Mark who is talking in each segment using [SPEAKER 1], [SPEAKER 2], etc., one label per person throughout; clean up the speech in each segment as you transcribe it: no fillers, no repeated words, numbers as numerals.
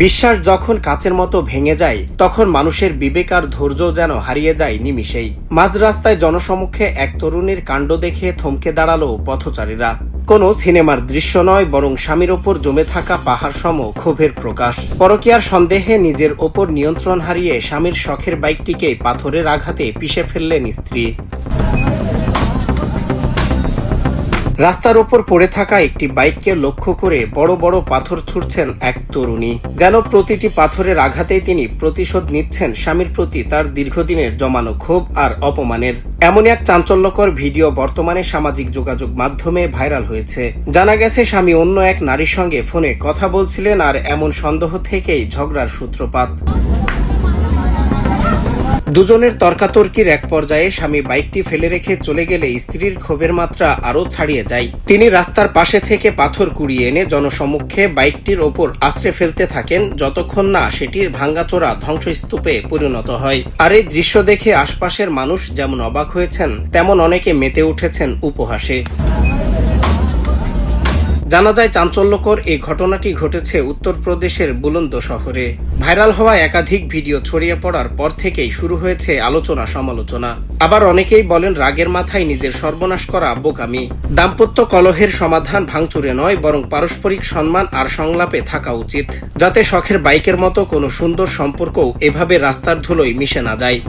[SPEAKER 1] বিশ্বাস যখন কাচের মতো ভেঙে যায় তখন মানুষের বিবেক আর ধৈর্য যেন হারিয়ে যায় নিমিষেই। মাঝ রাস্তায় জনসমক্ষে এক তরুণীর কাণ্ড দেখে থমকে দাঁড়ালো পথচারীরা। কোনো সিনেমার দৃশ্য নয়, বরং স্বামীর ওপর জমে থাকা পাহাড় সম ক্ষোভের প্রকাশ। পরকীয়ার সন্দেহে নিজের ওপর নিয়ন্ত্রণ হারিয়ে স্বামীর শখের বাইকটিকে পাথরের আঘাতে পিষে ফেললেন স্ত্রী। রাস্তার ওপর পড়ে থাকা একটি বাইককে লক্ষ্য করে বড় বড় পাথর ছুঁড়ছেন এক তরুণী। যেন প্রতিটি পাথরের আঘাতেই তিনি প্রতিশোধ নিচ্ছেন স্বামীর প্রতি তার দীর্ঘদিনের জমানো ক্ষোভ আর অপমানের। এমন এক চাঞ্চল্যকর ভিডিও বর্তমানে সামাজিক যোগাযোগ মাধ্যমে ভাইরাল হয়েছে। জানা গেছে, স্বামী অন্য এক নারীর সঙ্গে ফোনে কথা বলছিলেন আর এমন সন্দেহ থেকেই ঝগড়ার সূত্রপাত। দুজনের তর্কাতর্কির এক পর্যায়ে স্বামী বাইকটি ফেলে রেখে চলে গেলে স্ত্রীর ক্ষোভের মাত্রা আরও ছাড়িয়ে যায়। তিনি রাস্তার পাশে থেকে পাথর কুড়িয়ে এনে জনসমক্ষে বাইকটির ওপর আছড়ে ফেলতে থাকেন, যতক্ষণ না সেটির ভাঙ্গাচোরা ধ্বংসস্তূপে পরিণত হয়। আর এই দৃশ্য দেখে আশপাশের মানুষ যেমন অবাক হয়েছেন, তেমন অনেকে মেতে উঠেছেন উপহাসে। জানা যায়, চাঞ্চল্যকর এই ঘটনাটি ঘটেছে উত্তরপ্রদেশের বুলন্দ শহরে। ভাইরাল হওয়া একাধিক ভিডিও ছড়িয়ে পড়ার পর থেকেই শুরু হয়েছে আলোচনা সমালোচনা। আবার অনেকেই বলেন, রাগের মাথায় নিজের সর্বনাশ করা বোকামি। দাম্পত্য কলহের সমাধান ভাঙচুরে নয়, বরং পারস্পরিক সম্মান আর সংলাপে থাকা উচিত, যাতে শখের বাইকের মতো কোনো সুন্দর সম্পর্কও এভাবে রাস্তার ধুলোয় মিশে না যায়।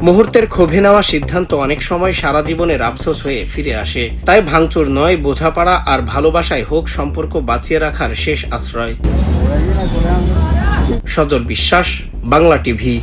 [SPEAKER 1] মুহূর্তের ক্ষোভে নেওয়া সিদ্ধান্ত অনেক সময় সারা জীবনের আফসোস হয়ে ফিরে আসে। তাই ভাঙচুর নয়, বোঝাপড়া আর ভালোবাসায় হোক সম্পর্ক বাঁচিয়ে রাখার শেষ আশ্রয়। সজল বিশ্বাস, বাংলা টিভি।